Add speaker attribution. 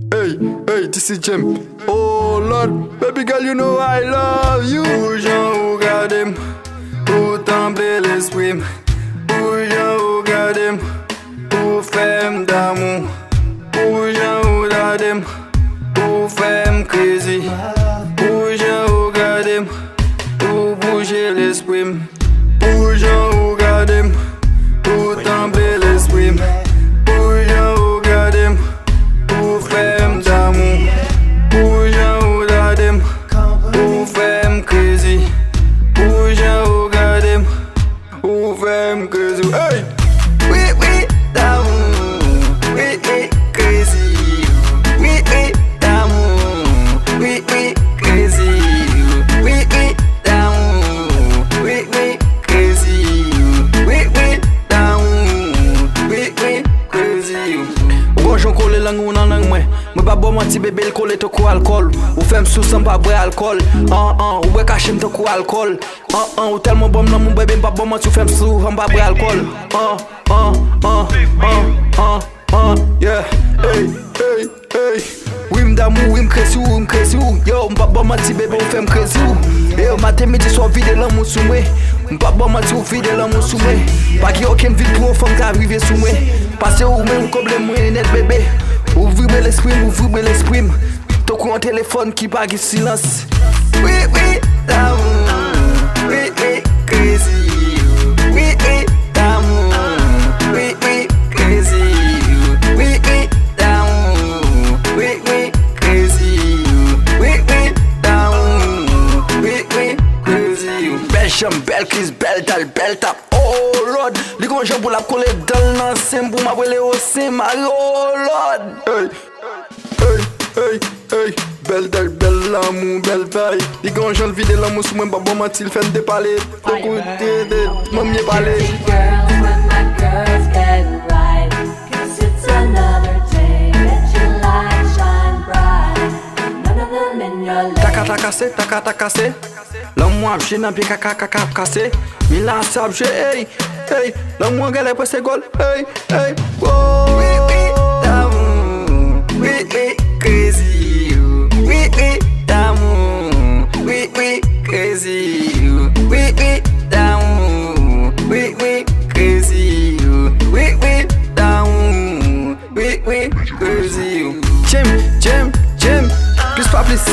Speaker 1: Hey, hey, this is Jim. Oh Lord, baby girl, you know I love you. Ou jan ou gadem, ou temble l'esprim. Ou jan ou gadem, ou fem d'amou. Ou jan ou gadem, ou fem crazy. Ou jan ou gadem, ou bouge l'esprim. Ou jan ou gadem, ou temble l'esprim. Ou jan ou gadem, ou fem d'amou. Ou jan ou gadem, ou fem crazy. Ou jan ou gadem, ou fem crazy. Hey! Oui, oui, d'amour. Oui, oui, crazy. Oui, oui, d'amour. Oui, oui, crazy. Oui, oui, d'amour. Oui, oui, crazy. Oui, oui, d'amour. Oui, oui, crazy. Ou gon kole lang ou nan lang mwen. Mwen pa bon manti bebe l kole to kou alkol. Ou fem sou san pa bre alkol. Ou we kachem to kou alkol. Ou telman bom nan moun bebe mpa bon manti ou fem sou san pa bre alkol. Yeah, hey, hey, hey. Wim damou, wim kresi ou. Yo, mpa bon manti bebe ou fem kresi ou. Yo, matin midi so vide lan moun sou mwen. Mpa bon manti ou vide lan moun sou mwen. Pa ki oken vide pou ou fom ka arrive sou mwen. Pase ou men ou koble mwen net bebe. Ouvre l'esprit. Ton kou an téléphone qui pa gi silence. Oui, oui, d'amour. Oui, oui, crazy. Oui, oui, d'amour. Oui, oui, crazy. Oui, oui, d'amour. Oui, oui, crazy. Oui, oui, d'amour. Oui, oui, crazy. Belle chambre, belle crise, belle dalle, belle tape. Oh Lord, li gon jan pou la kole dans nan sem pou ma wele o sem mari. Oh Lord. Hey, hey, hey, hey. Belle dalle, belle l'amour, belle vaille. Li gon jan vide l'amour sou mwen pa bon matil fen de pale. Koute de mam ye pale.
Speaker 2: Girls when my girls get right, 'cause it's another day. Let your light shine bright. None of them in your life.
Speaker 1: Taka kase. L'amour ap jè nan pi kaka kase. Mi lan sa ap jè, hey, hey. L'amour gale presse gol, hey, hey. Oh. Oui, oui, d'amour. Oui, oui, crazy. Oui, oui, d'amour. Oui, oui, crazy. Oui, oui, d'amour. Oui, oui, crazy. Oui, oui, d'amour. Oui, oui, crazy. Jim, plus pas plus.